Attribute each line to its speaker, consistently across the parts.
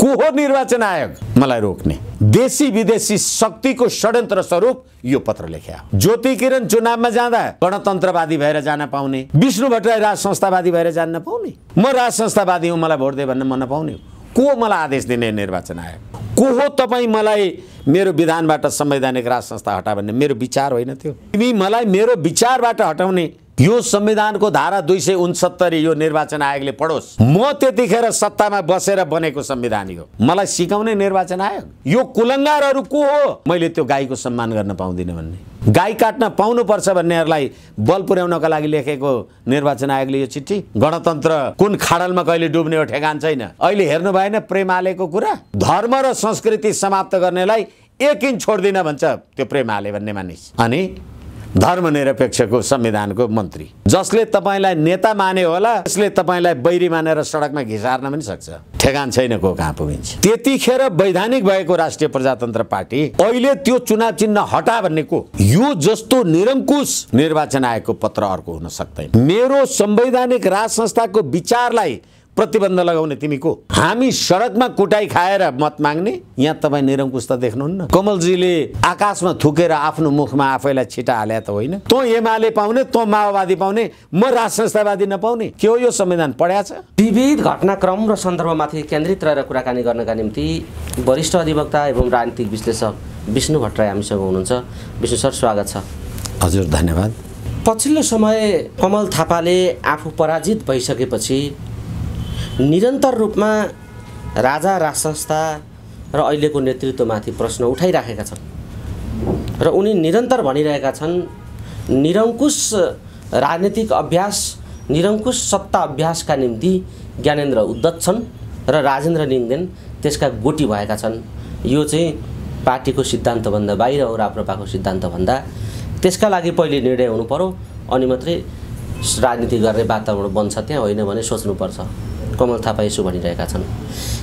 Speaker 1: को हो निर्वाचन आयोग मलाई रोक्ने? देशी विदेशी शक्तिको षड्यन्त्र स्वरूप यो पत्र लेख्या। ज्योति किरण चुनावमा जाँदा गणतन्त्रवादी भएर जान पाउने, विष्णु भट्टराई राज संस्थावादी भएर जान नपाउने, म राज संस्थावादी हुँ मलाई भोट दे भन्न मन नपाउने, को मलाई आदेश दिने निर्वाचन आयोग? को हो तपाईँ मलाई मेरो विधानबाट संवैधानिक राज संस्था हटा भन्ने? मेरो विचार होइन त्यो। तिमी मलाई मेरो विचारबाट हटाउने यो संविधानको धारा 269 यो निर्वाचन आयोगले पढोस्। म त्यतिखेर सत्तामा बसेर बनेको संविधान हो, मलाई सिकाउने निर्वाचन आयोग? यो कुलङ्गारहरू को हो? मैले त्यो गाईको सम्मान गर्न पाउँदिनँ भन्ने, गाई काट्न पाउनुपर्छ भन्नेहरूलाई बल पुर्याउनका लागि लेखेको निर्वाचन आयोगले यो चिठी? गणतन्त्र कुन खाडलमा कहिले डुब्ने हो ठेगान छैन। अहिले हेर्नु भएन प्रेमालेको कुरा? धर्म र संस्कृति समाप्त गर्नेलाई एक इन्च छोड्दिन भन्छ त्यो प्रेमाले भन्ने मानिस। अनि धर्मनिरपेक्षको संविधानको मन्त्री जसले तपाईलाई नेता माने होला, त्यसले तपाईलाई बैरी मानेर सडकमा घिसार्न पनि सक्छ। ठेगान छैन को कहाँ पुगिन्छ। त्यतिखेर वैधानिक भएको राष्ट्रिय प्रजातन्त्र पार्टी अहिले त्यो चुनाव चिन्ह हटा भन्ने को? यो जस्तो निरङ्कुश निर्वाचन आयोगको पत्र अर्को हुन सक्दैन। मेरो संवैधानिक राज संस्थाको विचारलाई प्रतिबन्ध लगाउने तिमी को? हामी सडकमा कुटाई खाएर मत माग्ने, यहाँ तपाईँ निरङ्कुशता देख्नुहुन्न। कमलजीले आकाशमा थुकेर आफ्नो मुखमा आफैलाई छिटा हाले त होइन? तँ एमाले पाउने, तँ माओवादी पाउने, म राज संस्थावादी नपाउने? के हो यो संविधान? पढ्या छ?
Speaker 2: विविध घटनाक्रम र सन्दर्भमाथि केन्द्रित रहेर कुराकानी गर्नका निम्ति वरिष्ठ अधिवक्ता एवं राजनीतिक विश्लेषक विष्णु भट्टराई हामीसँग हुनुहुन्छ। विष्णु सर, स्वागत छ।
Speaker 1: हजुर, धन्यवाद।
Speaker 2: पछिल्लो समय कमल थापाले आफू पराजित भइसकेपछि निरन्तर रूपमा राजा राज संस्था र अहिलेको नेतृत्वमाथि प्रश्न उठाइराखेका छन् र उनी निरन्तर भनिरहेका छन् निरङ्कुश राजनीतिक अभ्यास, निरङ्कुश सत्ता अभ्यासका निम्ति ज्ञानेन्द्र उद्धत छन् र राजेन्द्र लिङ्गदेन त्यसका गोटी भएका छन्। यो चाहिँ पार्टीको सिद्धान्तभन्दा बाहिर हो, राप्रपाको सिद्धान्तभन्दा। त्यसका लागि पहिले निर्णय हुनु पर्यो, अनि मात्रै राजनीति गर्ने वातावरण बन्छ, त्यहाँ होइन भने सोच्नुपर्छ। कमल थापा यसो भनिरहेका छन्।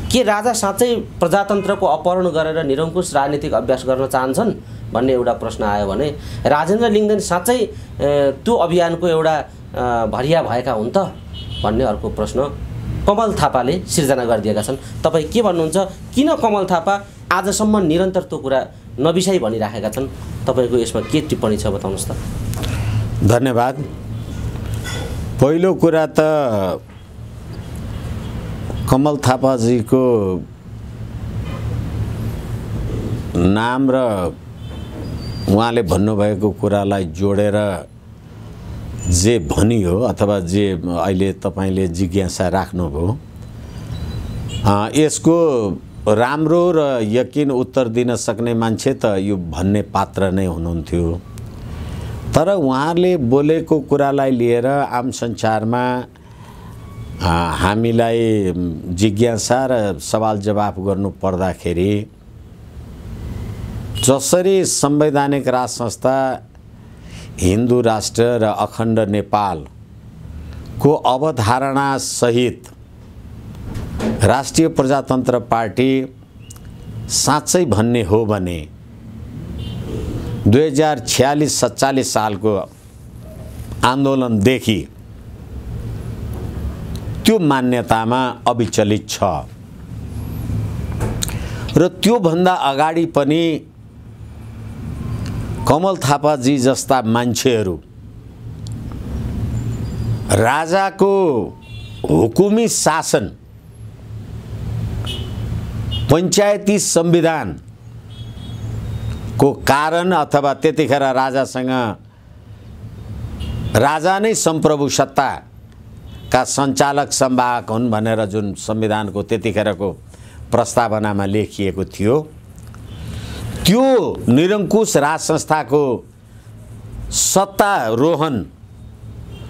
Speaker 2: के राजा साँच्चै प्रजातन्त्रको अपहरण गरेर निरङ्कुश राजनीतिक अभ्यास गर्न चाहन्छन् भन्ने एउटा प्रश्न आयो भने राजेन्द्र लिङ्गदेन साँच्चै त्यो अभियानको एउटा भरिया भएका हुन् त भन्ने अर्को प्रश्न कमल थापाले सिर्जना गरिदिएका छन्। तपाईँ के भन्नुहुन्छ? किन कमल थापा आजसम्म निरन्तर त्यो कुरा नबिसाइ भनिराखेका छन्? तपाईँको यसमा के टिप्पणी छ बताउनुहोस् त।
Speaker 1: धन्यवाद। पहिलो कुरा त कमल थापाजीको नाम र उहाँले भन्नुभएको कुरालाई जोडेर जे भनियो अथवा जे अहिले तपाईँले जिज्ञासा राख्नुभयो, यसको राम्रो र यकिन उत्तर दिन सक्ने मान्छे त यो भन्ने पात्र नै हुनुहुन्थ्यो। तर उहाँले बोलेको कुरालाई लिएर आम संसारमा हामीलाई जिज्ञासा र सवाल जवाफ गर्नु पर्दाखेरि जसरी संवैधानिक राज संस्था, हिन्दू राष्ट्र र अखण्ड नेपालको अवधारणा सहित राष्ट्रिय प्रजातन्त्र पार्टी साँच्चै भन्ने हो भने 2046-47 सालको आन्दोलनदेखि त्यो मान्यतामा अविचलित छ र त्यो भन्दा अगाडि पनि कमल थापाजी जस्ता मान्छेहरू राजाको हुकुमी शासन, पञ्चायती संविधान को कारण अथवा त्यतिखेर राजासँग राजा नै सम्प्रभु सत्ता का सञ्चालक संवाहक हुन् भनेर जुन संविधानको त्यतिखेरको प्रस्तावनामा लेखिएको थियो, त्यो निरङ्कुश राज संस्थाको सत्तारोहण,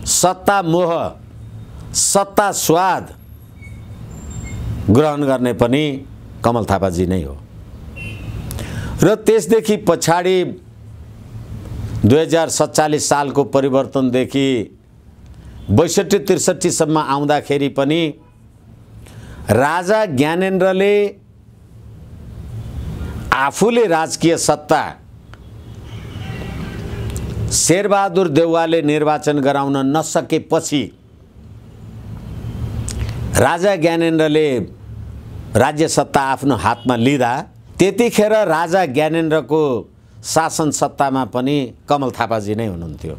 Speaker 1: सत्ता मोह, सत्ता स्वाद ग्रहण गर्ने पनि कमल थापाजी नै हो। र त्यसदेखि पछाडि 2047 सालको परिवर्तनदेखि 62-63 सम्म आउँदाखेरि पनि राजा ज्ञानेन्द्रले आफूले राजकीय सत्ता शेरबहादुर देउवाले निर्वाचन गराउन नसकेपछि राजा ज्ञानेन्द्रले राज्य सत्ता आफ्नो हातमा लिँदा त्यतिखेर राजा ज्ञानेन्द्रको शासन सत्तामा पनि कमल थापाजी नै हुनुहुन्थ्यो।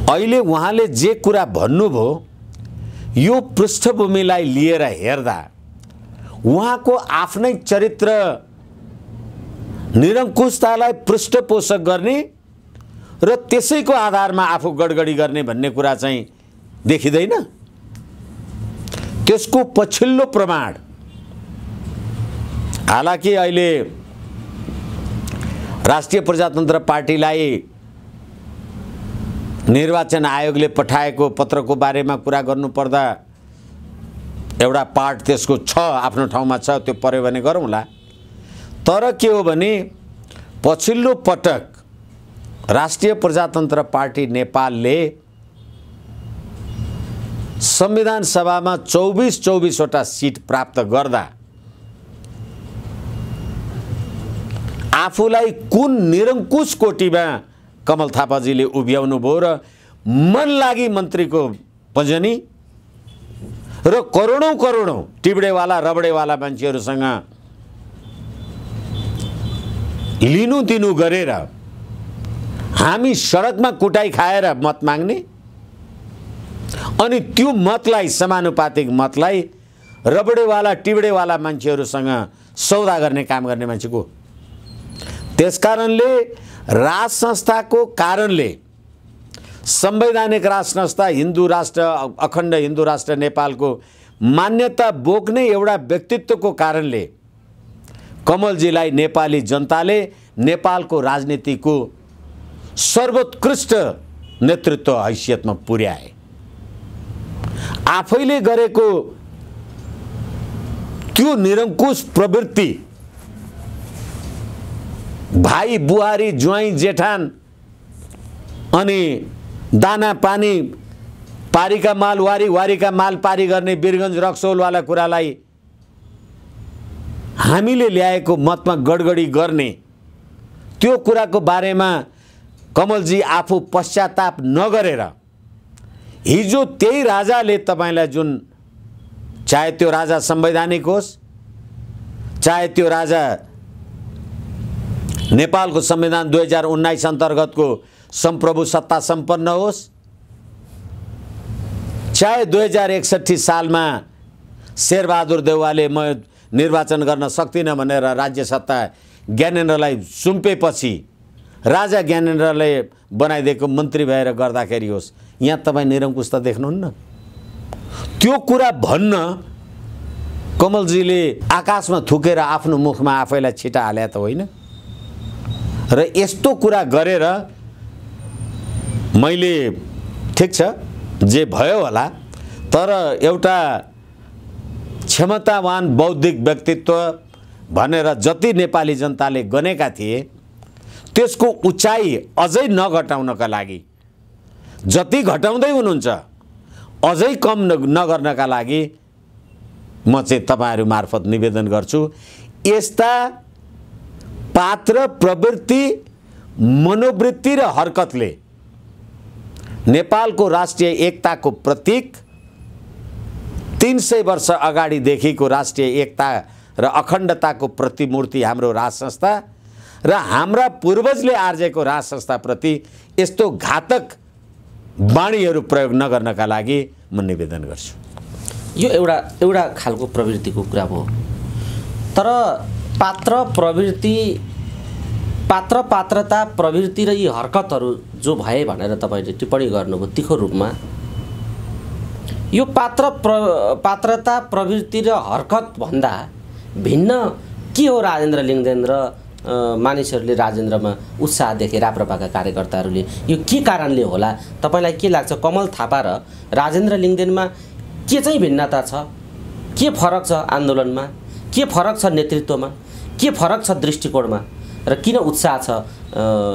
Speaker 1: अहिले उहाँले जे कुरा भन्नुभयो यो पृष्ठभूमिलाई लिएर हेर्दा उहाँको आफ्नै चरित्र निरङ्कुशतालाई पृष्ठपोषक गर्ने र त्यसैको आधारमा आफू गडगडी गर्ने भन्ने कुरा चाहिँ देखिँदैन। त्यसको पछिल्लो प्रमाण हालाकि अहिले राष्ट्रिय प्रजातन्त्र पार्टीलाई निर्वाचन आयोगले पठाएको पत्रको बारेमा कुरा गर्नुपर्दा एउटा पार्ट त्यसको छ, आफ्नो ठाउँमा छ, त्यो पर्यो भने गरौँला। तर के हो भने पछिल्लो पटक राष्ट्रिय प्रजातन्त्र पार्टी नेपालले संविधान सभामा 24-24वटा सिट प्राप्त गर्दा आफूलाई कुन निरङ्कुश कोटीमा कमल थापाजीले उभ्याउनु भयो र मन लागि मन्त्रीको पजनी र करोडौं टिबडेवाला रबडेवाला मान्छेहरूसँग लिनु दिनु गरेर हामी सडकमा कुटाई खाएर मत माग्ने अनि त्यो मतलाई समानुपातिक मतलाई रबडेवाला टिबडेवाला मान्छेहरूसँग सौदा गर्ने काम गर्ने मान्छे को? त्यसकारणले राज संस्थाको कारणले संवैधानिक राज संस्था हिन्दू राष्ट्र अखण्ड हिन्दू राष्ट्र नेपालको मान्यता बोक्ने एउटा व्यक्तित्वको कारणले कमलजीलाई नेपाली जनताले नेपालको राजनीतिको सर्वोत्कृष्ट नेतृत्व हैसियतमा पुर्याए। आफैले गरेको त्यो निरङ्कुश प्रवृत्ति भाइ बुहारी ज्वाइँ जेठान अनि दाना पानी पारीका माल वारीका माल पारी गर्ने वीरगञ्ज रक्सौलवाला कुरालाई हामीले ल्याएको मतमा गडगडी गर्ने त्यो कुराको बारेमा कमलजी आफू पश्चाताप नगरेर हिजो त्यही राजाले तपाईलाई जुन चाहे त्यो राजा संवैधानिक होस् चाहे त्यो राजा नेपालको संविधान 2019 अन्तर्गतको संप्रभु सत्ता सम्पन्न होस् चाहे 2061 सालमा शेरबहादुर देउवाले म निर्वाचन गर्न सक्दिनँ भनेर राज्य सत्ता ज्ञानेन्द्रलाई सुम्पेपछि राजा ज्ञानेन्द्रले बनाइदिएको मन्त्री भएर गर्दाखेरि होस्, यहाँ तपाईँ निरङ्कुशता देख्नुहुन्न। त्यो कुरा भन्न कमलजीले आकाशमा थुकेर आफ्नो मुखमा आफैलाई छिटा हाले त होइन र यस्तो कुरा गरेर मैले ठिक छ जे भयो होला, तर एउटा क्षमतावान बौद्धिक व्यक्तित्व भनेर जति नेपाली जनताले गनेका थिए त्यसको उचाइ अझै नघटाउनका लागि जति घटाउँदै हुनुहुन्छ अझै कम नगर्नका लागि म चाहिँ तपाईहरु मार्फत निवेदन गर्छु। यस्ता पात्र प्रवृत्ति मनोवृत्ति र हरकतले नेपालको राष्ट्रिय एकताको प्रतीक 300 वर्ष अगाडिदेखिको राष्ट्रिय एकता र अखण्डताको प्रतिमूर्ति हाम्रो राज संस्था र हाम्रा पूर्वजले आर्जेको राज संस्थाप्रति यस्तो घातक वाणीहरू प्रयोग नगर्नका लागि म निवेदन गर्छु।
Speaker 2: यो एउटा खालको प्रवृत्तिको कुरा हो, तर पात्रता प्रवृत्ति र यी हरकतहरू जो भए भनेर तपाईले टिप्पणी गर्नुभयो तीखो रूपमा, यो पात्रता प्रवृत्ति र हरकत भन्दा भिन्न के हो? राजेन्द्र लिङ्गदेन र मानिसहरूले राजेन्द्रमा उत्साह देखे राप्रपाका कार्यकर्ताहरूले यो के कारणले होला? तपाईलाई के लाग्छ? कमल थापा र राजेन्द्र लिङ्गदेनमा के चाहिँ भिन्नता छ? के फरक छ आन्दोलनमा? के फरक छ नेतृत्वमा? के फरक छ दृष्टिकोणमा? र किन उत्साह छ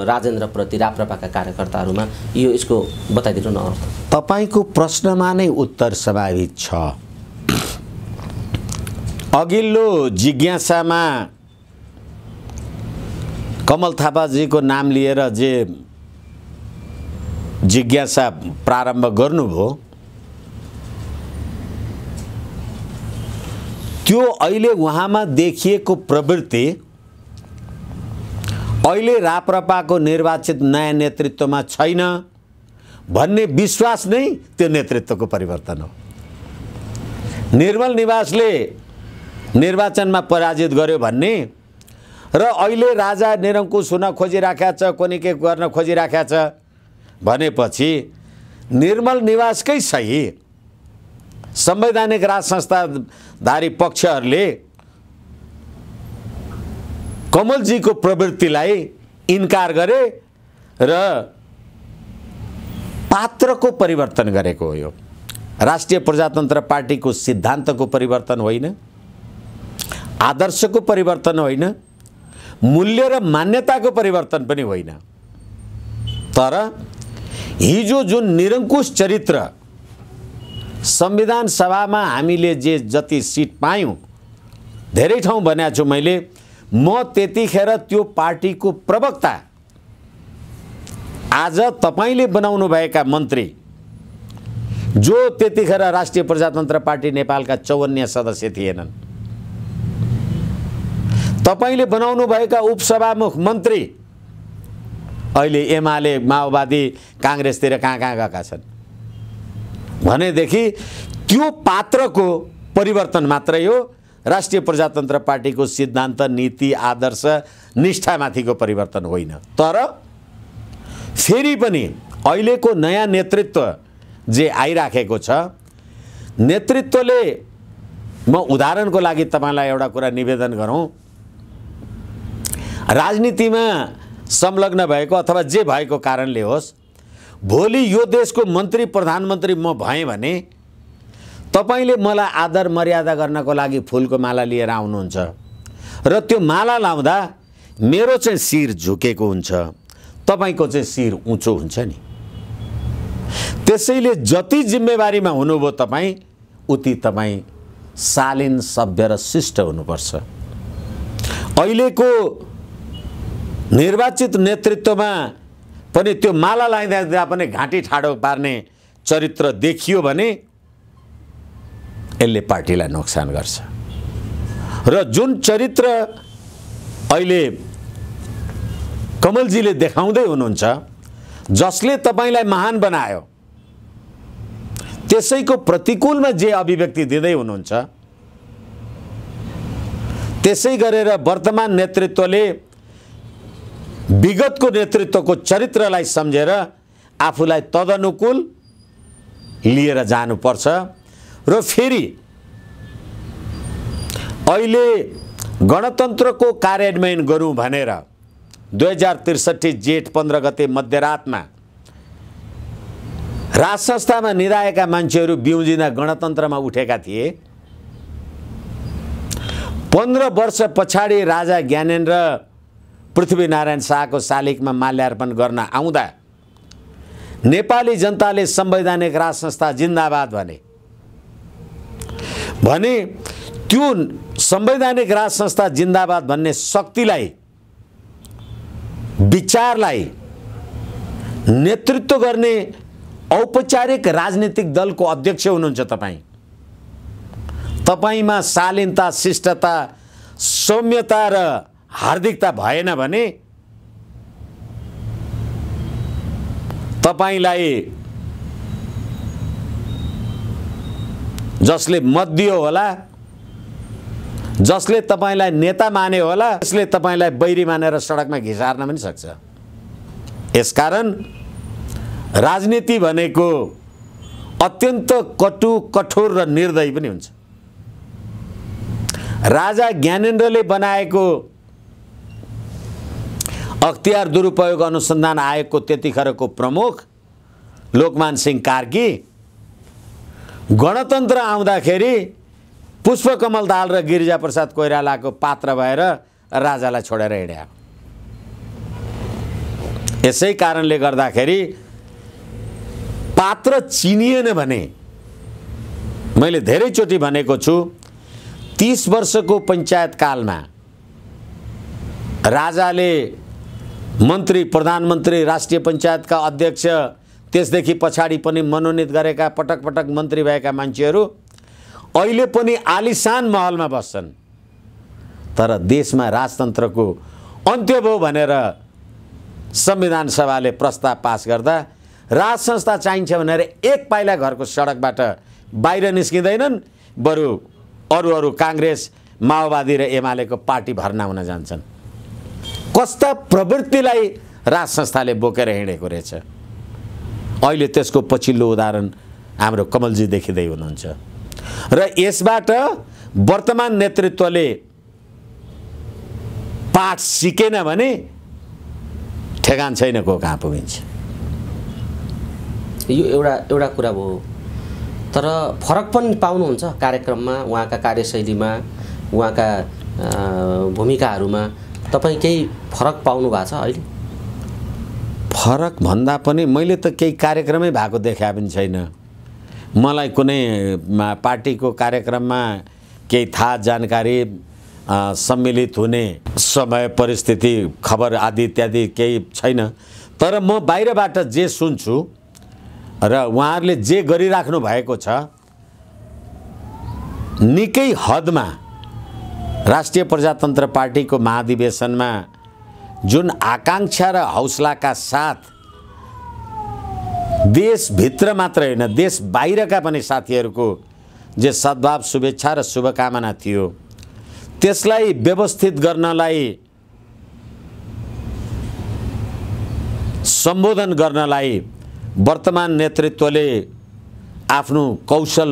Speaker 2: राजेन्द्रप्रति राप्रपाका कार्यकर्ताहरूमा? यो यसको बताइदिनु न।
Speaker 1: तपाईको प्रश्नमा नै उत्तर स्वाभाविक छ। अघिल्लो जिज्ञासामा कमल थापाजीको नाम लिएर जे जिज्ञासा प्रारम्भ गर्नुभयो त्यो अहिले उहाँमा देखिएको प्रवृत्ति अहिले राप्रपाको निर्वाचित नयाँ नेतृत्वमा छैन भन्ने विश्वास नै त्यो नेतृत्वको परिवर्तन हो। निर्मल निवासले निर्वाचनमा पराजित गर्यो भन्ने र अहिले राजा निरङ्कुश हुन खोजिराखेका छ, कोनी के गर्न खोजिराखेका छ भनेपछि निर्मल निवासकै सही संवैधानिक राज संस्थाधारी पक्षहरूले कमलजीको प्रवृत्तिलाई इन्कार गरे र पात्रको परिवर्तन गरेको हो। यो राष्ट्रिय प्रजातन्त्र पार्टीको सिद्धान्तको परिवर्तन होइन, आदर्शको परिवर्तन होइन, मूल्य र मान्यताको परिवर्तन पनि होइन। तर हिजो जुन निरङ्कुश चरित्र संविधान सभामा हामीले जति सिट पायौँ, धेरै ठाउँ भनेको छु मैले, म त्यतिखेर त्यो पार्टीको प्रवक्ता, आज तपाईले बनाउनु भएका मन्त्री जो त्यतिखेर राष्ट्रिय प्रजातन्त्र पार्टी नेपालका 54 सदस्य थिएनन्, तपाईले बनाउनु भएका उपसभामुख मन्त्री अहिले एमाले, माओवादी, काङ्ग्रेसतिर कहाँ गएका छन् भनेदेखि त्यो पात्रको परिवर्तन मात्रै हो, राष्ट्रिय प्रजातन्त्र पार्टीको सिद्धान्त, नीति, आदर्श, निष्ठामाथिको परिवर्तन होइन। तर फेरि पनि अहिलेको नयाँ नेतृत्व जे आइराखेको छ, नेतृत्वले, म उदाहरणको लागि तपाईलाई एउटा कुरा निवेदन गरौँ, राजनीतिमा संलग्न भएको अथवा जे भएको कारणले होस्, भोलि यो देशको मन्त्री प्रधानमन्त्री म भएँ भने तपाईले मलाई आदर मर्यादा गर्नको लागि फुलको माला लिएर आउनुहुन्छ र त्यो माला लाउँदा मेरो चाहिँ शिर झुकेको हुन्छ, तपाईको चाहिँ शिर उँचो हुन्छ नि। त्यसैले जति जिम्मेवारीमा हुनुभयो तपाईँ, उति तपाईँ शालीन, सभ्य र शिष्ट हुनुपर्छ। अहिलेको निर्वाचित नेतृत्वमा पनि त्यो माला लगाइदिँदा पनि घाँटी ठाडो पार्ने चरित्र देखियो भने यसले पार्टीलाई नोक्सान गर्छ। र जुन चरित्र अहिले कमलजीले देखाउँदै हुनुहुन्छ, जसले तपाईलाई महान बनायो, त्यसैको प्रतिकूलमा जे अभिव्यक्ति दिँदै हुनुहुन्छ, त्यसै गरेर वर्तमान नेतृत्वले विगतको नेतृत्वको चरित्रलाई सम्झेर आफूलाई तदनुकूल लिएर जानुपर्छ। र फेरि अहिले गणतन्त्रको कार्यान्वयन गरौँ भनेर 2063 जेठ 15 गते मध्यरातमा राज संस्थामा निधाएका मान्छेहरू बिउजिँदा गणतन्त्रमा उठेका थिए। 15 वर्ष पछाडि राजा ज्ञानेन्द्र पृथ्वीनारायण शाहको शालिगमा माल्यार्पण गर्न आउँदा नेपाली जनताले संवैधानिक राज संस्था जिन्दाबाद भने त्यो संवैधानिक राज संस्था जिन्दाबाद भन्ने शक्तिलाई, विचारलाई नेतृत्व गर्ने औपचारिक राजनीतिक दलको अध्यक्ष हुनुहुन्छ तपाईँ। तपाईमा शालीनता, शिष्टता, सौम्यता र हार्दिकता भएन भने तपाईलाई जसले मत दियो होला, जसले तपाईलाई नेता माने होला, त्यसले तपाईलाई बैरी मानेर सडकमा घिसार्न पनि सक्छ। यसकारण राजनीति भनेको अत्यन्त कटु, कठोर र निर्दयी पनि हुन्छ। राजा ज्ञानेन्द्रले बनाएको अख्तियार दुरुपयोग अनुसन्धान आयोगको त्यतिखेरको प्रमुख लोकमान सिंह कार्की गणतन्त्र आउँदाखेरि पुष्पकमल दाहाल र गिरिजाप्रसाद कोइरालाको पात्र भएर राजालाई छोडेर हिँड्या। यसै कारणले गर्दाखेरि पात्र चिनिएन भने, मैले धेरैचोटि भनेको छु, 30 वर्षको पञ्चायत कालमा राजाले मन्त्री, प्रधानमन्त्री, राष्ट्रिय पञ्चायतका अध्यक्ष, त्यसदेखि पछाडि पनि मनोनित गरेका पटक पटक मन्त्री भएका मान्छेहरू अहिले पनि आलिशान महलमा बस्छन्, तर देशमा राजतन्त्रको अन्त्य भयो भनेर संविधान सभाले प्रस्ताव पास गर्दा राज संस्था चाहिन्छ भनेर एक पाइला घरको सडकबाट बाहिर निस्किँदैनन्, बरु अरू काङ्ग्रेस, माओवादी र एमालेको पार्टी भर्ना हुन जान्छन्। कस्ता प्रवृत्तिलाई राज संस्थाले बोकेर हिँडेको रहेछ। अहिले त्यसको पछिल्लो उदाहरण हाम्रो कमलजी देखिँदै हुनुहुन्छ र यसबाट वर्तमान नेतृत्वले पाठ सिकेन भने ठेगान छैन को कहाँ पुगिन्छ।
Speaker 2: यो एउटा कुरा भयो, तर फरक पनि पाउनुहुन्छ कार्यक्रममा, उहाँका कार्यशैलीमा, उहाँका भूमिकाहरूमा तपाईँ केही फरक पाउनु भएको छ अहिले?
Speaker 1: फरक भन्दा पनि मैले त केही कार्यक्रमै भएको देखा पनि छैन। मलाई कुनै पार्टीको कार्यक्रममा केही थाहा जानकारी सम्मिलित हुने समय, परिस्थिति, खबर आदि इत्यादि केही छैन। तर म बाहिरबाट जे सुन्छु र उहाँहरूले जे गरिराख्नु भएको छ, निकै हदमा राष्ट्रिय प्रजातन्त्र पार्टीको महाधिवेशनमा जुन आकांक्षा र हौसलाका साथ देशभित्र मात्र होइन देश बाहिरका पनि साथीहरूको जे सद्भाव, शुभेच्छा र शुभकामना थियो, त्यसलाई व्यवस्थित गर्नलाई, सम्बोधन गर्नलाई वर्तमान नेतृत्वले आफ्नो कौशल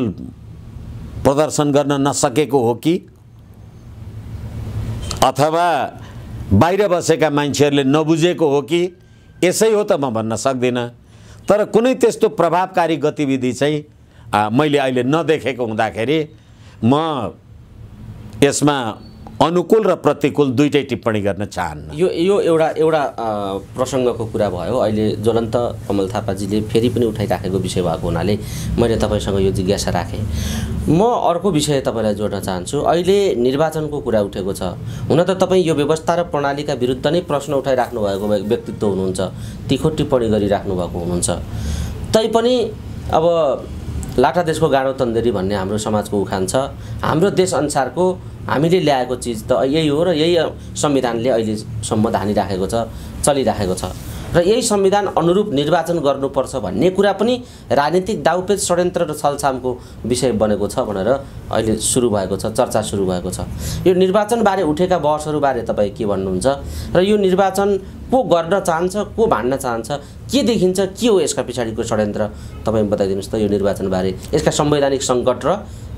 Speaker 1: प्रदर्शन गर्न नसकेको हो कि अथवा बाहिर बसेका मान्छेहरूले नबुझेको हो कि, यसै हो त म भन्न सक्दिनँ। तर कुनै त्यस्तो प्रभावकारी गतिविधि चाहिँ मैले अहिले नदेखेको हुँदाखेरि म यसमा अनुकूल र प्रतिकूल दुईटै टिप्पणी गर्न चाहन्न।
Speaker 2: यो एउटा प्रसङ्गको कुरा भयो। अहिले ज्वलन्त कमल थापाजीले फेरि पनि उठाइराखेको विषय भएको हुनाले मैले तपाईँसँग यो जिज्ञासा राखेँ। म अर्को विषय तपाईँलाई जोड्न चाहन्छु। अहिले निर्वाचनको कुरा उठेको छ। हुन त तपाईँ यो व्यवस्था र प्रणालीका विरुद्ध नै प्रश्न उठाइराख्नु भएको व्यक्तित्व हुनुहुन्छ, तीखो टिप्पणी गरिराख्नु भएको हुनुहुन्छ। तैपनि अब लाटा देशको गाडो तन्देरी भन्ने हाम्रो समाजको उखान छ। हाम्रो देश अनुसारको हामीले ल्याएको चिज त यही हो र यही संविधानले अहिलेसम्म धानिराखेको छ, चलिराखेको छ र यही संविधान अनुरूप निर्वाचन गर्नुपर्छ भन्ने कुरा पनि राजनीतिक दाउपेच, षड्यन्त्र र छलछामको विषय बनेको छ भनेर अहिले सुरु भएको छ, चर्चा सुरु भएको छ। यो निर्वाचनबारे उठेका बहसहरूबारे तपाईँ के भन्नुहुन्छ र यो निर्वाचन को गर्न चाहन्छ, को भाड्न चाहन्छ, के देखिन्छ, के हो यसका पछाडिको षड्यन्त्र, तपाईँ बताइदिनुहोस् त। यो निर्वाचनबारे यसका संवैधानिक सङ्कट र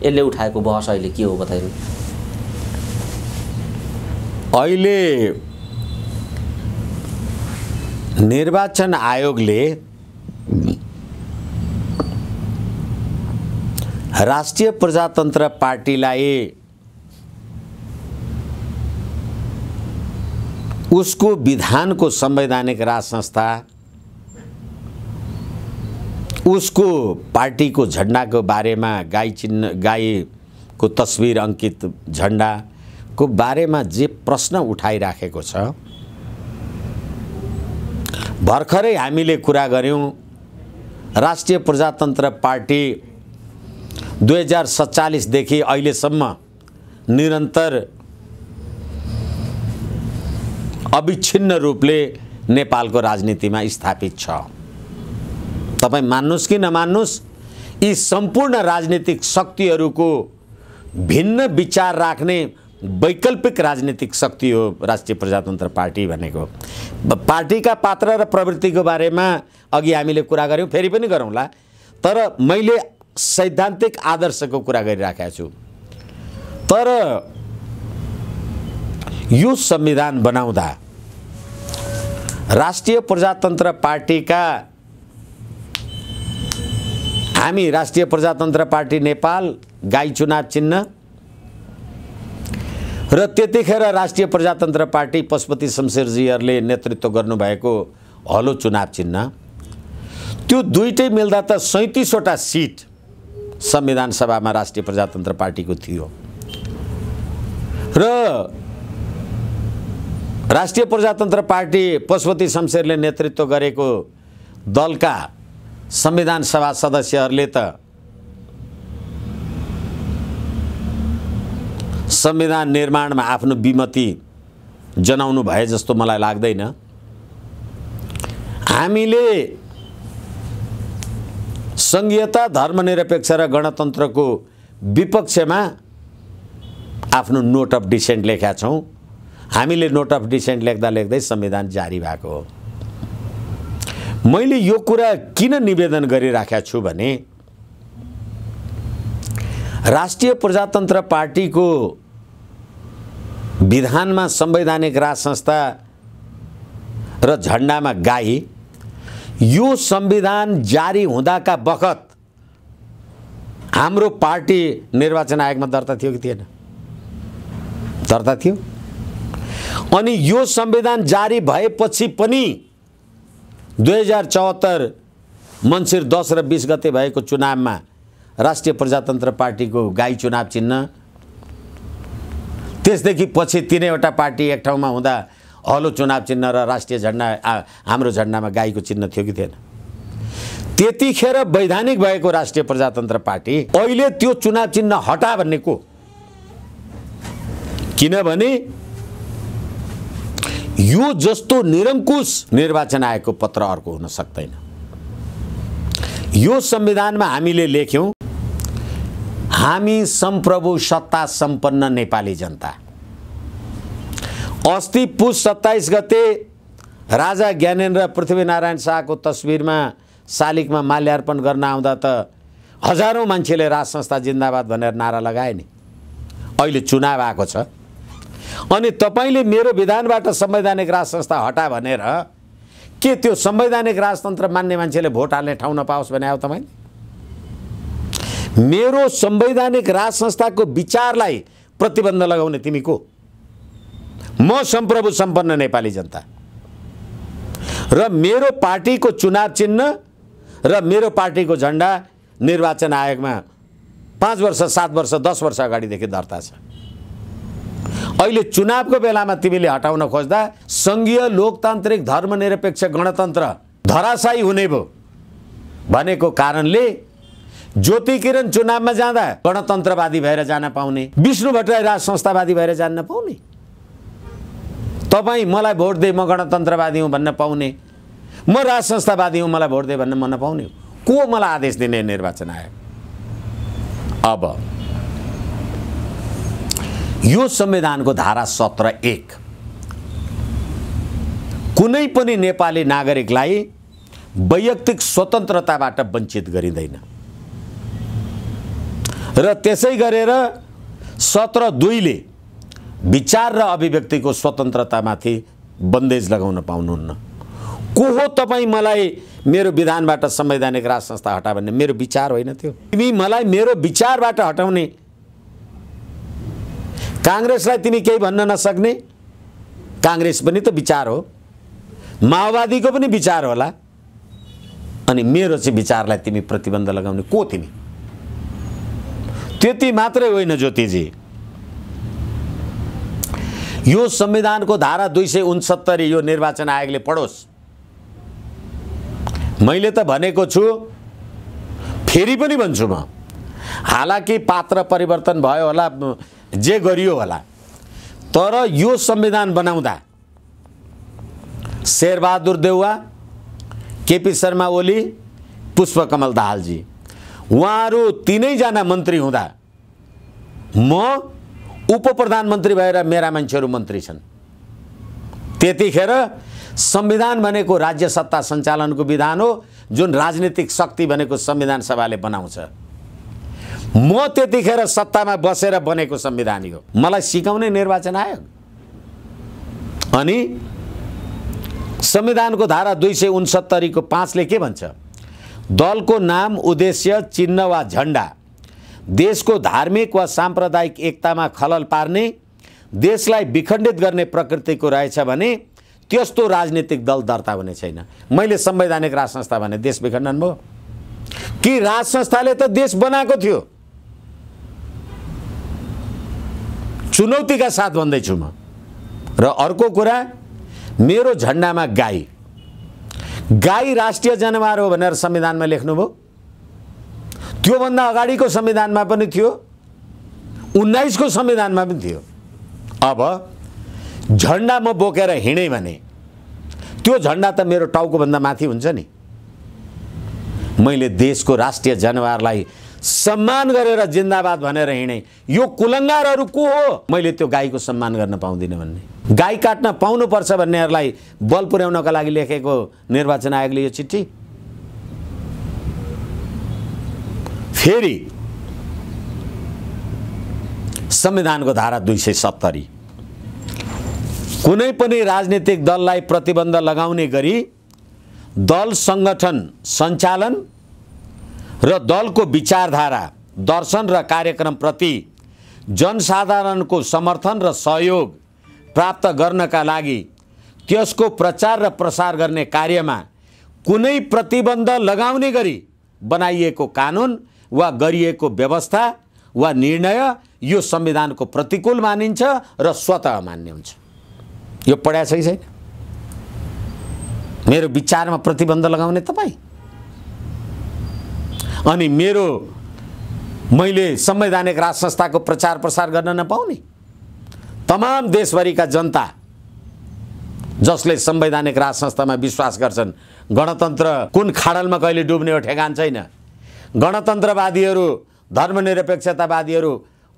Speaker 2: यसले उठाएको बहस अहिले के हो बताइदिनु।
Speaker 1: अहिले निर्वाचन आयोगले राष्ट्रिय प्रजातन्त्र पार्टीलाई उसको विधानको संवैधानिक राज संस्था, उसको पार्टीको झण्डाको बारेमा गाईको तस्बिर अंकित झण्डाको बारेमा जे प्रश्न उठाइराखेको छ, भर्खरै हामीले कुरा गर्यौं। राष्ट्रिय प्रजातन्त्र पार्टी 2047 देखि अहिलेसम्म निरन्तर अविच्छिन्न रूपले नेपालको राजनीतिमा स्थापित छ। तपाई मान्नुस् कि नमान्नुस्, यी सम्पूर्ण राजनीतिक शक्तिहरूको भिन्न विचार राख्ने वैकल्पिक राजनीतिक शक्ति हो राष्ट्रिय प्रजातन्त्र पार्टी भनेको। पार्टीका पात्र र प्रवृत्तिको बारेमा अघि हामीले कुरा गर्यौं, फेरि पनि गरौँला। तर मैले सैद्धान्तिक आदर्शको कुरा गरिराखेको छु। तर यो संविधान बनाउँदा राष्ट्रिय प्रजातन्त्र पार्टीका हामी राष्ट्रिय प्रजातन्त्र पार्टी नेपाल गाई चुनाव चिन्ह र त्यतिखेर राष्ट्रिय प्रजातन्त्र पार्टी पशुपति शमशेरजीहरूले नेतृत्व गर्नुभएको हलो चुनाव चिन्ह, त्यो दुईटै मिल्दा त 37 वटा सिट संविधान सभामा राष्ट्रिय प्रजातन्त्र पार्टीको थियो र राष्ट्रिय प्रजातन्त्र पार्टी पशुपति शमशेरले नेतृत्व गरेको दलका संविधान सभा सदस्यहरूले त संविधान निर्माणमा आफ्नो विमति जनाउनु भए जस्तो मलाई लाग्दैन। हामीले संघीयता, धर्मनिरपेक्ष र गणतन्त्रको विपक्षमा आफ्नो नोट अफ डिसेन्ट लेखेका छौँ। हामीले नोट अफ डिसेन्ट लेख्दा लेख्दै संविधान जारी भएको हो। मैले यो कुरा किन निवेदन गरिराखेको छु भने राष्ट्रिय प्रजातन्त्र पार्टीको विधानमा संवैधानिक राज संस्था र झण्डामा गाई यो संविधान जारी हुँदाका बखत हाम्रो पार्टी निर्वाचन आयोगमा दर्ता थियो कि थिएन? दर्ता थियो। अनि यो संविधान जारी भएपछि पनि 2074 मङ्सिर 10 र 20 गते भएको चुनावमा राष्ट्रिय प्रजातन्त्र पार्टीको गाई चुनाव चिन्ह, त्यसदेखि पछि तीनैवटा पार्टी एक ठाउँमा हुँदा हलो चुनाव चिन्ह र राष्ट्रिय झण्डा हाम्रो झण्डामा गाईको चिन्ह थियो कि थिएन? त्यतिखेर वैधानिक भएको राष्ट्रिय प्रजातन्त्र पार्टी अहिले त्यो चुनाव चिन्ह हटा भन्ने को? किनभने यो जस्तो निरङ्कुश निर्वाचन आयोगको पत्र अर्को हुन सक्दैन। यो संविधानमा हामीले लेख्यौं, हामी संप्रभु सत्ता सम्पन्न नेपाली जनता। अस्ति पुस 27 गते राजा ज्ञानेन्द्र पृथ्वीनारायण शाहको तस्बिरमा शालिगमा माल्यार्पण गर्न आउँदा त हजारौं मान्छेले राज संस्था जिन्दाबाद भनेर नारा लगाए नि। अहिले चुनाव आएको छ अनि तपाईले मेरो विधानबाट संवैधानिक राज संस्था हटा भनेर के त्यो संवैधानिक राजतन्त्र मान्ने मान्छेले भोट हाल्ने ठाउँ नपाओस् भने आयो तपाईले? मेरो संवैधानिक राज संस्थाको विचारलाई प्रतिबन्ध लगाउने तिमी को? म संप्रभु सम्पन्न नेपाली जनता र मेरो पार्टीको चुनाव चिन्ह र मेरो पार्टीको झण्डा निर्वाचन आयोगमा 5 वर्ष 7 वर्ष 10 वर्ष अगाडिदेखि दर्ता छ। अहिले चुनावको बेलामा तिमीले हटाउन खोज्दा संघीय लोकतान्त्रिक धर्मनिरपेक्ष गणतन्त्र धराशायी हुने भयो भनेको कारणले ज्योति किरण चुनावमा जाँदा गणतन्त्रवादी भएर जान पाउने, विष्णु भट्टराई राज संस्थावादी भएर जान नपाउने, तपाईँ मलाई भोट दे म गणतन्त्रवादी हुँ भन्न पाउने, म राज संस्थावादी हुँ मलाई भोट दे भन्न म नपाउने को मलाई आदेश दिने निर्वाचन आयोग? अब यो संविधानको धारा 17(1) कुनै पनि नेपाली नागरिकलाई वैयक्तिक स्वतन्त्रताबाट वञ्चित गरिँदैन र त्यसै गरेर 17(2) ले विचार र अभिव्यक्तिको स्वतन्त्रतामाथि बन्देज लगाउन पाउनुहुन्न। को हो तपाईँ मलाई मेरो विधानबाट संवैधानिक राज संस्था हटा भन्ने? मेरो विचार होइन त्यो। तिमी मलाई मेरो विचारबाट हटाउने, कांग्रेसलाई तिमी केही भन्न नसक्ने, कांग्रेस पनि त विचार हो, माओवादीको पनि विचार होला, अनि मेरो चाहिँ विचारलाई तिमी प्रतिबन्ध लगाउने को तिमी? त्यति मात्रै होइन ज्योतिजी, यो संविधानको धारा 269 यो निर्वाचन आयोगले पढोस्। मैले त भनेको छु, फेरि पनि भन्छु म, हालाकि पात्र परिवर्तन भयो होला, जे गरियो होला, तर यो संविधान बनाउँदा शेरबहादुर देउवा, केपी शर्मा ओली, पुष्पकमल दाहालजी उहाँहरू तीनैजना मन्त्री हुँदा म उप प्रधानमन्त्री भएर मेरा मान्छेहरू मन्त्री छन्। त्यतिखेर संविधान भनेको राज्य सत्ता सञ्चालनको विधान हो जुन राजनीतिक शक्ति भनेको संविधान सभाले बनाउँछ। म त्यतिखेर सत्तामा बसेर बनेको संविधान हो, मलाई सिकाउने निर्वाचन आयोग। अनि संविधानको धारा 269 को 5 ले के भन्छ? दलको नाम, उद्देश्य, चिन्ह वा झण्डा देशको धार्मिक वा सांप्रदायिक एकतामा खलल पार्ने, देशलाई विखण्डित गर्ने प्रकृतिको रहेछ भने त्यस्तो राजनीतिक दल दर्ता हुने छैन। मैले संवैधानिक राज संस्था भने देश विखण्डन भयो कि राज संस्थाले त देश बनाएको थियो? चुनौतीका साथ भन्दैछु म। र अर्को कुरा, मेरो झण्डामा गाई, गाई राष्ट्रिय जनावर हो भनेर संविधानमा लेख्नुभयो। त्योभन्दा अगाडिको संविधानमा पनि थियो, 19 को संविधानमा पनि थियो। अब झन्डा म बोकेर हिँडेँ भने त्यो झन्डा त मेरो टाउकोभन्दा माथि हुन्छ नि। मैले देशको राष्ट्रिय जनावरलाई सम्मान गरेर जिन्दाबाद भनेर हिँडेँ। यो कुलङ्गारहरू को हो? मैले त्यो गाईको सम्मान गर्न पाउँदिनँ भन्ने, गाई काट्न पाउनुपर्छ भन्नेहरूलाई बल पुर्याउनका लागि लेखेको निर्वाचन आयोगले यो चिठी। फेरि संविधानको धारा 270 कुनै पनि राजनीतिक दललाई प्रतिबन्ध लगाउने गरी दल संगठन सञ्चालन र दलको विचारधारा, दर्शन र कार्यक्रमप्रति जनसाधारणको समर्थन र सहयोग प्राप्त गर्नका लागि त्यसको प्रचार र प्रसार गर्ने कार्यमा कुनै प्रतिबन्ध लगाउने गरी बनाइएको कानुन वा गरिएको व्यवस्था वा निर्णय यो संविधानको प्रतिकूल मानिन्छ र स्वतः मान्य हुन्छ। यो पढ्या छ कि छैन? मेरो विचारमा प्रतिबन्ध लगाउने तपाईँ, अनि मैले संवैधानिक राज संस्थाको प्रचार प्रसार गर्न नपाउने? तमाम देशभरिका जनता जसले संवैधानिक राज संस्थामा विश्वास गर्छन्, गणतन्त्र कुन खाडलमा कहिले डुब्ने हो ठेगान छैन। गणतन्त्रवादीहरू, धर्मनिरपेक्षतावादीहरू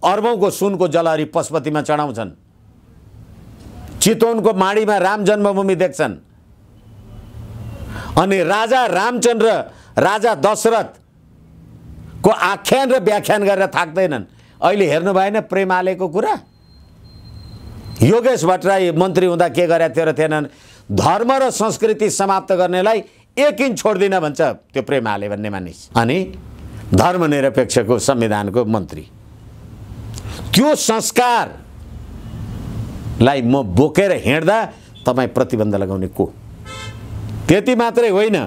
Speaker 1: अर्बौंको सुनको जलहरी पशुपतिमा चढाउँछन्, चितवनको माडीमा राम जन्मभूमि देख्छन्, अनि राजा रामचन्द्र, राजा दशरथको आख्यान र व्याख्यान गरेर थाक्दैनन्। अहिले हेर्नु भएन प्रेमालेको कुरा? योगेश भट्टराई मन्त्री हुँदा के गरेका थियो र थिएनन्? धर्म र संस्कृति समाप्त गर्नेलाई 1 इन्च छोड्दिन भन्छ त्यो प्रेमाले भन्ने मानिस, अनि धर्मनिरपेक्षको संविधानको मन्त्री। त्यो संस्कारलाई म बोकेर हिँड्दा तपाईँ प्रतिबन्ध लगाउने को? त्यति मात्रै होइन,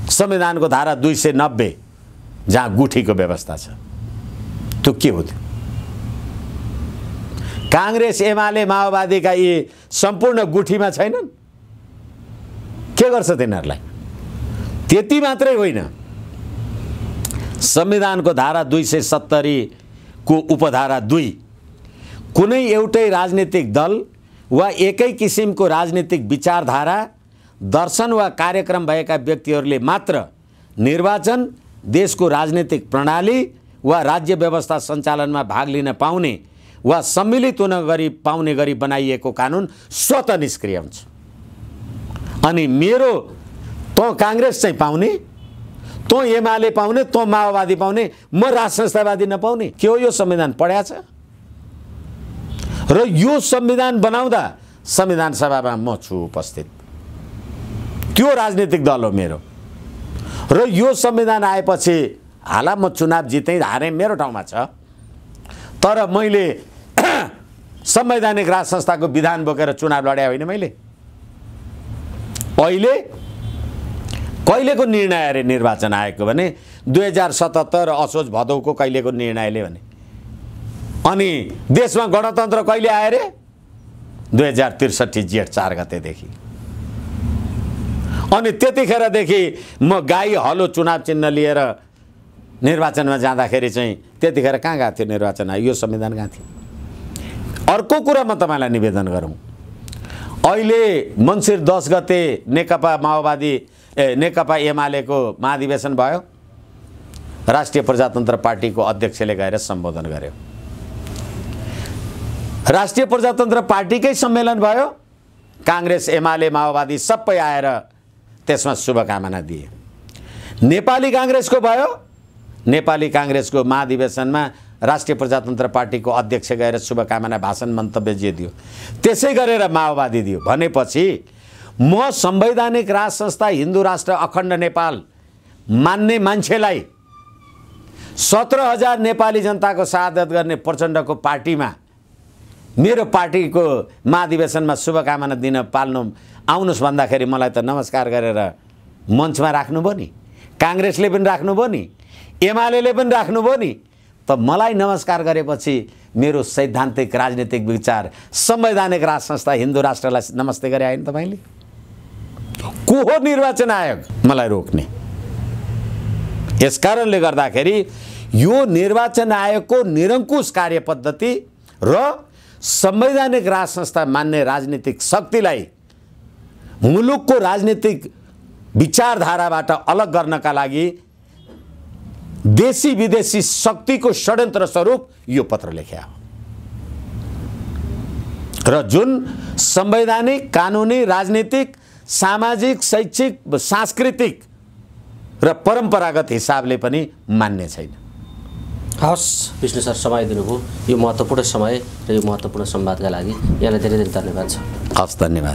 Speaker 1: संविधानको धारा 290 जहाँ गुठीको व्यवस्था छ, त्यो के हो? त्यो कांग्रेस, एमाले, माओवादीका यी सम्पूर्ण गुठीमा छैनन्? के गर्छ तिनीहरूलाई? त्यति मात्रै होइन, संविधानको धारा 270 को उपधारा 2 कुनै एउटै राजनीतिक दल वा एकै किसिमको राजनीतिक विचारधारा, दर्शन वा कार्यक्रम भएका व्यक्तिहरूले मात्र निर्वाचन, देशको राजनीतिक प्रणाली वा राज्य व्यवस्था सञ्चालनमा भाग लिन पाउने वा सम्मिलित हुन गरी पाउने गरी बनाइएको कानुन स्वतः निष्क्रिय हुन्छ। अनि मेरो त कांग्रेस चाहिँ पाउने, त एमाले पाउने, त माओवादी पाउने, म राज संस्थावादी नपाउने? के हो यो संविधान? पढ्या छ? र यो संविधान बनाउँदा संविधान सभामा म छु उपस्थित, त्यो राजनीतिक दल हो मेरो। र यो संविधान आएपछि हाला म चुनाव जितेँ हारेँ मेरो ठाउँमा छ, तर मैले संवैधानिक राज संस्थाको विधान बोकेर चुनाव लड्या होइन मैले। अहिले कहिलेको निर्णय अरे निर्वाचन आएको भने 2077 असोज भदौको कहिलेको निर्णयले भने, अनि देशमा गणतन्त्र कहिले आयो रे? 2063 जेठ 4 गतेदेखि। अनि त्यतिखेरदेखि म गाई हलो चुनाव चिन्ह लिएर निर्वाचनमा जाँदाखेरि चाहिँ त्यतिखेर कहाँ गएको थियो निर्वाचन आयोग? यो संविधान कहाँ थियो? अर्को कुरा म तपाईँलाई निवेदन गरौँ, अहिले मङ्सिर 10 गते नेकपा माओवादी नेकपा एमालेको महाधिवेशन भयो। राष्ट्रिय प्रजातन्त्र पार्टीको अध्यक्षले गएर सम्बोधन गर्यो। राष्ट्रिय प्रजातन्त्र पार्टीकै सम्मेलन भयो, कांग्रेस, एमाले, माओवादी सबै आएर त्यसमा शुभकामना दिए। नेपाली कांग्रेसको भयो, नेपाली कांग्रेसको महाधिवेशनमा राष्ट्रिय प्रजातन्त्र पार्टीको अध्यक्ष गएर शुभकामना भाषण मन्तव्य जे दियो, त्यसै गरेर माओवादी दियो। भनेपछि म संवैधानिक राज संस्था, हिन्दू राष्ट्र, अखण्ड नेपाल मान्ने मान्छेलाई 17,000 नेपाली जनताको शहादत गर्ने प्रचण्डको पार्टीमा मेरो पार्टीको महाधिवेशनमा शुभकामना दिन पाल्नु आउनुस् भन्दाखेरि मलाई त नमस्कार गरेर मञ्चमा राख्नुभयो नि, कांग्रेसले पनि राख्नुभयो नि, एमालेले पनि राख्नुभयो नि, त मलाई नमस्कार गरेपछि मेरो सैद्धान्तिक राजनीतिक विचार संवैधानिक राज संस्था, हिन्दू राष्ट्रलाई नमस्ते गरे आएन तपाईले? को हो निर्वाचन आयोग मलाई रोक्ने? यसकारणले गर्दाखेरि यो निर्वाचन आयोगको निरङ्कुश कार्यपद्धति र संवैधानिक राज संस्था मान्ने राजनीतिक शक्तिलाई मुलुकको राजनीतिक विचारधाराबाट अलग गर्नका लागि देशी विदेशी शक्तिको षड्यन्त्र स्वरूप यो पत्र लेख्या हो र जुन संवैधानिक कानुनी राजनीतिक सामाजिक शैक्षिक सांस्कृतिक र परम्परागत हिसाबले पनि मान्य छैन।
Speaker 2: हस् विष्णु सर, समय दिनुभयो यो महत्त्वपूर्ण समय र यो महत्त्वपूर्ण संवादका लागि यहाँलाई धेरै धेरै धन्यवाद छ।
Speaker 1: हस्, धन्यवाद।